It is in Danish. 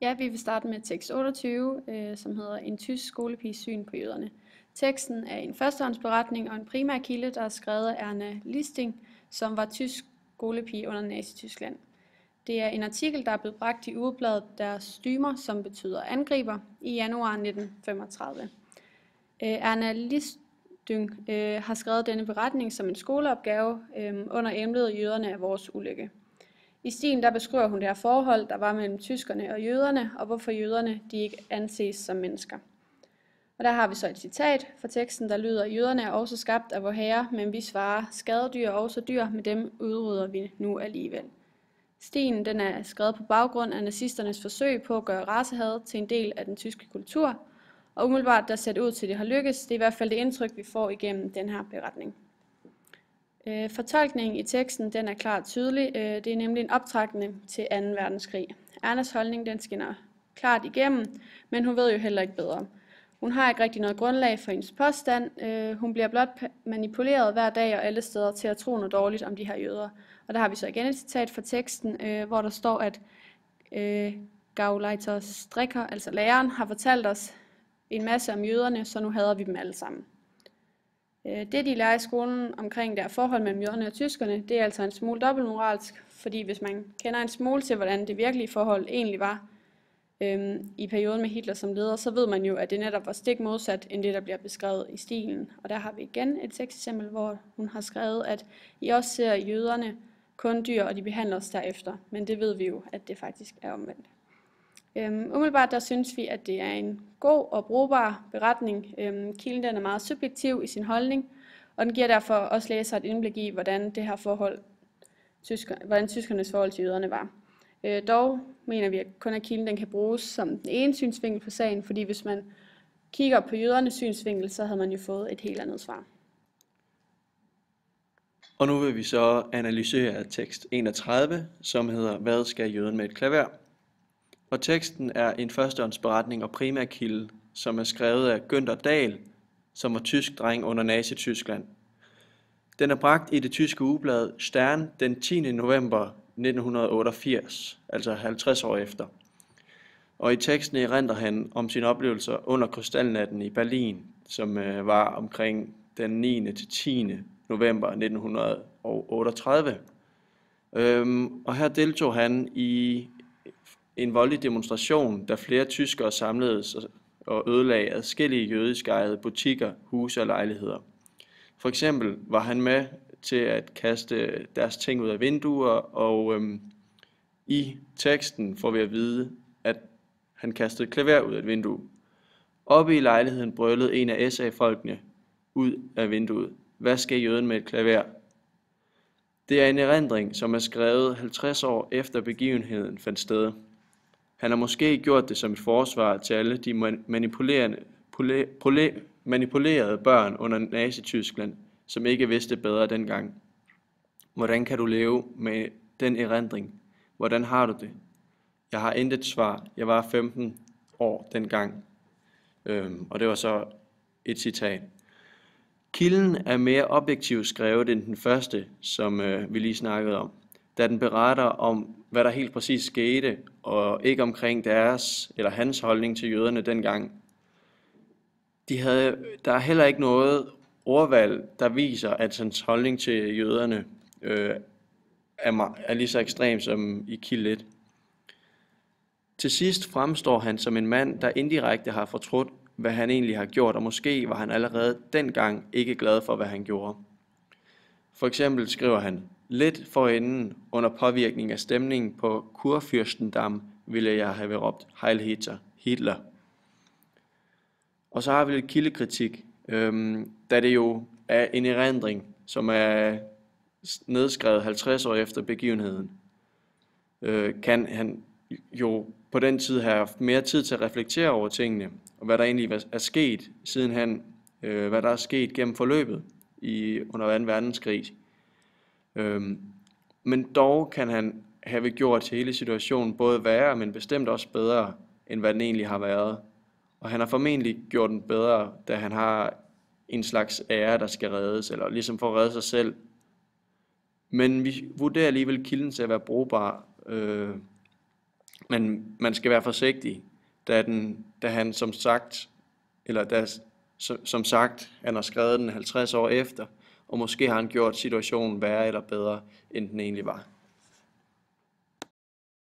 Ja, vi vil starte med tekst 28, som hedder En tysk skolepiges syn på jøderne. Teksten er en førstehåndsberetning og en primær kilde, der er skrevet af Erna Listing, som var tysk skolepige under Nazi-Tyskland. Det er en artikel, der er blevet bragt i ugebladet Der Stürmer, som betyder angriber, i januar 1935. Erna Listing har skrevet denne beretning som en skoleopgave under emnet Jøderne er vores ulykke. I stilen der beskriver hun det her forhold, der var mellem tyskerne og jøderne, og hvorfor jøderne de ikke anses som mennesker. Og der har vi så et citat fra teksten, der lyder: Jøderne er også skabt af vor Herre, men vi svarer, skadedyr er også dyr, med dem udrydder vi nu alligevel. Stilen den er skrevet på baggrund af nazisternes forsøg på at gøre racehad til en del af den tyske kultur, og umiddelbart der ser det ud til, at det har lykkes. Det er i hvert fald det indtryk, vi får igennem den her beretning. Fortolkningen i teksten den er klart tydelig. Det er nemlig en optrækning til 2. verdenskrig. Ernas holdning den skinner klart igennem, men hun ved jo heller ikke bedre. Hun har ikke rigtig noget grundlag for hendes påstand. Hun bliver blot manipuleret hver dag og alle steder til at tro noget dårligt om de her jøder. Og der har vi så igen et citat fra teksten, hvor der står, at Gauleiter Stricker, altså læreren, har fortalt os en masse om jøderne, så nu hader vi dem alle sammen. Det, de lærer i skolen omkring der forhold mellem jøderne og tyskerne, det er altså en smule dobbeltmoralsk, fordi hvis man kender en smule til, hvordan det virkelige forhold egentlig var i perioden med Hitler som leder, så ved man jo, at det netop var stik modsat end det, der bliver beskrevet i stilen. Og der har vi igen et teksteksempel, hvor hun har skrevet, at I også ser jøderne kun dyr, og de behandler os derefter. Men det ved vi jo, at det faktisk er omvendt. Umiddelbart der synes vi, at det er en god og brugbar beretning. Kilden den er meget subjektiv i sin holdning, og den giver derfor også læser et indblik i, hvordan det her forhold, hvordan tyskernes forhold til jøderne var. Dog mener vi, at kun at kilden den kan bruges som den ene synsvinkel på sagen, fordi hvis man kigger på jødernes synsvinkel, så havde man jo fået et helt andet svar. Og nu vil vi så analysere tekst 31, som hedder Hvad skal jøden med et klaver? Og teksten er en førstehåndsberetning og primærkilde, som er skrevet af Günther Dahl, som var tysk dreng under Nazi-Tyskland. Den er bragt i det tyske ugeblad Stern den 10. november 1988, altså 50 år efter. Og i teksten erindrer han om sine oplevelser under krystalnatten i Berlin, som var omkring den 9. til 10. november 1938. Og her deltog han i en voldelig demonstration, da flere tyskere samledes og ødelagde adskillige jødisk ejede butikker, huse og lejligheder. For eksempel var han med til at kaste deres ting ud af vinduer, og i teksten får vi at vide, at han kastede klaver ud af et vindue. Oppe i lejligheden brølede en af SA-folkene ud af vinduet. Hvad skal jøden med et klaver? Det er en erindring, som er skrevet 50 år efter begivenheden fandt sted. Han har måske gjort det som et forsvar til alle de manipulerede børn under Nazi-Tyskland, som ikke vidste bedre dengang. Hvordan kan du leve med den erindring? Hvordan har du det? Jeg har intet svar. Jeg var 15 år dengang. Og det var så et citat. Kilden er mere objektivt skrevet end den første, som vi lige snakkede om, da den beretter om, hvad der helt præcis skete, og ikke omkring deres eller hans holdning til jøderne dengang. Der er heller ikke noget ordvalg, der viser, at hans holdning til jøderne er lige så ekstrem som i kilde 1. Til sidst fremstår han som en mand, der indirekte har fortrudt, hvad han egentlig har gjort, og måske var han allerede dengang ikke glad for, hvad han gjorde. For eksempel skriver han, lidt forinden under påvirkning af stemningen på Kurfürstendamm ville jeg have råbt Heil Hitler. Og så har vi lidt kildekritik, da det jo er en erindring, som er nedskrevet 50 år efter begivenheden. Kan han jo på den tid have haft mere tid til at reflektere over tingene, og hvad der egentlig er sket sidenhen, hvad der er sket gennem forløbet under 2. verdenskrig. Men dog kan han have gjort hele situationen både værre, men bestemt også bedre, end hvad den egentlig har været. Og han har formentlig gjort den bedre, da han har en slags ære, der skal reddes, eller ligesom for at redde sig selv. Men vi vurderer alligevel kilden til at være brugbar, Men man skal være forsigtig, da han som sagt, han har skrevet den 50 år efter, og måske har han gjort situationen værre eller bedre, end den egentlig var.